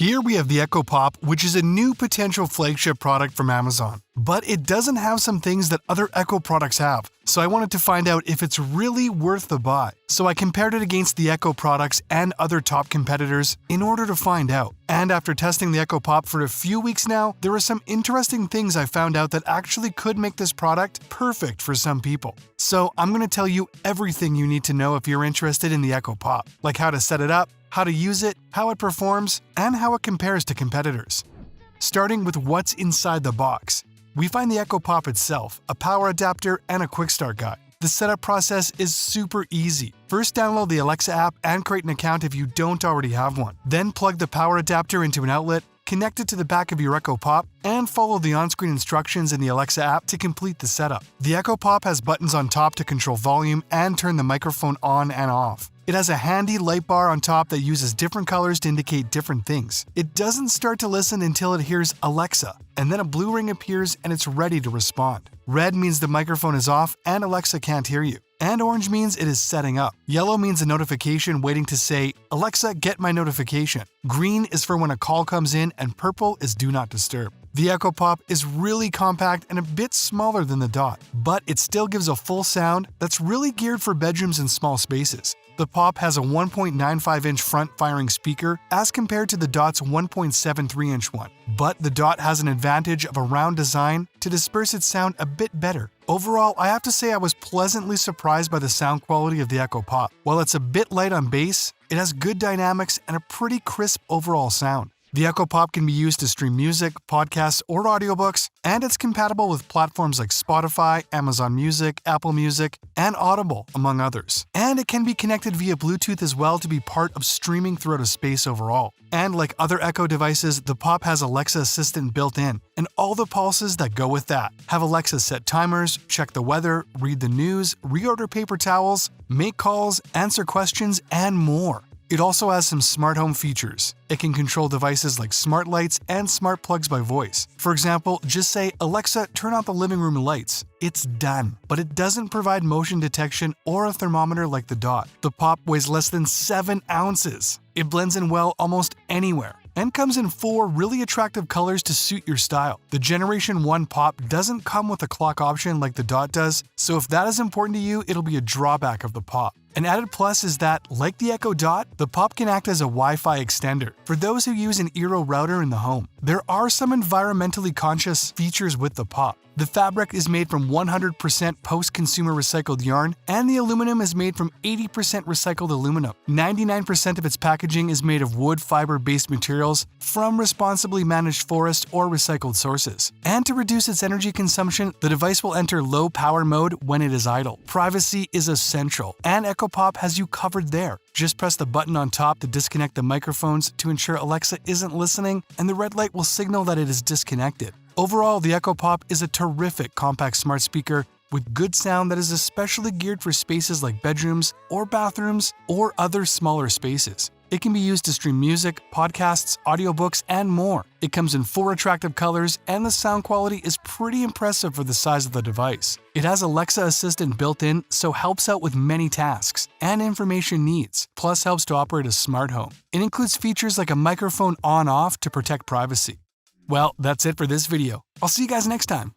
Here we have the Echo Pop, which is a new potential flagship product from Amazon. But it doesn't have some things that other Echo products have, so I wanted to find out if it's really worth the buy. So I compared it against the Echo products and other top competitors in order to find out. And after testing the Echo Pop for a few weeks now, there are some interesting things I found out that actually could make this product perfect for some people. So I'm going to tell you everything you need to know if you're interested in the Echo Pop, like how to set it up, how to use it, how it performs, and how it compares to competitors. Starting with what's inside the box. We find the Echo Pop itself, a power adapter, and a quick start guide. The setup process is super easy. First, download the Alexa app and create an account if you don't already have one. Then plug the power adapter into an outlet, connect it to the back of your Echo Pop, and follow the on-screen instructions in the Alexa app to complete the setup. The Echo Pop has buttons on top to control volume and turn the microphone on and off. It has a handy light bar on top that uses different colors to indicate different things. It doesn't start to listen until it hears Alexa, and then a blue ring appears and it's ready to respond. Red means the microphone is off and Alexa can't hear you. And orange means it is setting up. Yellow means a notification waiting to say, "Alexa, get my notification." Green is for when a call comes in, and purple is do not disturb. The Echo Pop is really compact and a bit smaller than the Dot, but it still gives a full sound that's really geared for bedrooms and small spaces. The Pop has a 1.95-inch front-firing speaker as compared to the Dot's 1.73-inch one, but the Dot has an advantage of a round design to disperse its sound a bit better. Overall, I have to say I was pleasantly surprised by the sound quality of the Echo Pop. While it's a bit light on bass, it has good dynamics and a pretty crisp overall sound. The Echo Pop can be used to stream music, podcasts, or audiobooks, and it's compatible with platforms like Spotify, Amazon Music, Apple Music, and Audible, among others. And it can be connected via Bluetooth as well to be part of streaming throughout a space overall. And like other Echo devices, the Pop has Alexa Assistant built in, and all the pulses that go with that. Have Alexa set timers, check the weather, read the news, reorder paper towels, make calls, answer questions, and more. It also has some smart home features. It can control devices like smart lights and smart plugs by voice. For example, just say, "Alexa, turn on the living room lights." It's done. But it doesn't provide motion detection or a thermometer like the Dot. The Pop weighs less than 7 ounces. It blends in well almost anywhere, and comes in 4 really attractive colors to suit your style. The Generation 1 Pop doesn't come with a clock option like the Dot does, so if that is important to you, it'll be a drawback of the Pop. An added plus is that, like the Echo Dot, the Pop can act as a Wi-Fi extender for those who use an Eero router in the home. There are some environmentally conscious features with the Pop. The fabric is made from 100% post-consumer recycled yarn, and the aluminum is made from 80% recycled aluminum. 99% of its packaging is made of wood fiber-based materials from responsibly managed forest or recycled sources. And to reduce its energy consumption, the device will enter low power mode when it is idle. Privacy is essential, and Echo Pop has you covered there. Just press the button on top to disconnect the microphones to ensure Alexa isn't listening, and the red light will signal that it is disconnected. Overall, the Echo Pop is a terrific compact smart speaker with good sound that is especially geared for spaces like bedrooms or bathrooms or other smaller spaces. It can be used to stream music, podcasts, audiobooks, and more. It comes in 4 attractive colors, and the sound quality is pretty impressive for the size of the device. It has Alexa Assistant built in, so helps out with many tasks and information needs, plus helps to operate a smart home. It includes features like a microphone on-off to protect privacy. Well, that's it for this video. I'll see you guys next time.